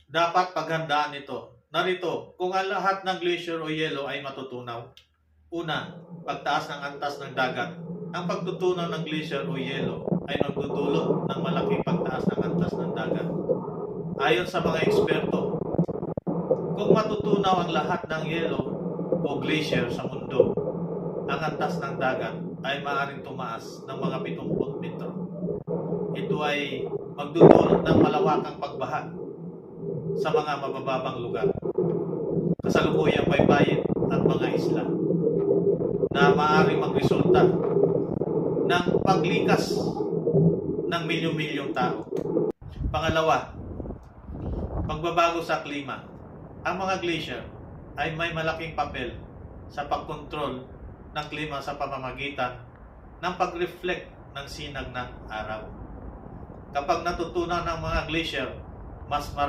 dapat paghandaan ito. Narito, kung ang lahat ng glacier o yelo ay matutunaw. Una, pagtaas ng antas ng dagat. Ang pagtutunaw ng glacier o yelo ay magdudulot ng malaking pagtaas ng antas ng dagat. Ayon sa mga eksperto, kung matutunaw ang lahat ng yelo o glacier sa mundo, ang antas ng dagat ay maaaring tumaas ng mga 70 metro. Ito ay magdudulot ng malawakang pagbaha sa mga mabababang lugar, kasalukuyang baybayin at mga isla na maaaring magresulta ng paglikas ng milyon-milyong tao. Pangalawa, pagbabago sa klima. Ang mga glacier ay may malaking papel sa pagkontrol ng klima sa pamamagitan ng pag-reflect ng sinag ng araw. Kapag natutunaw ng mga glacier, mas marami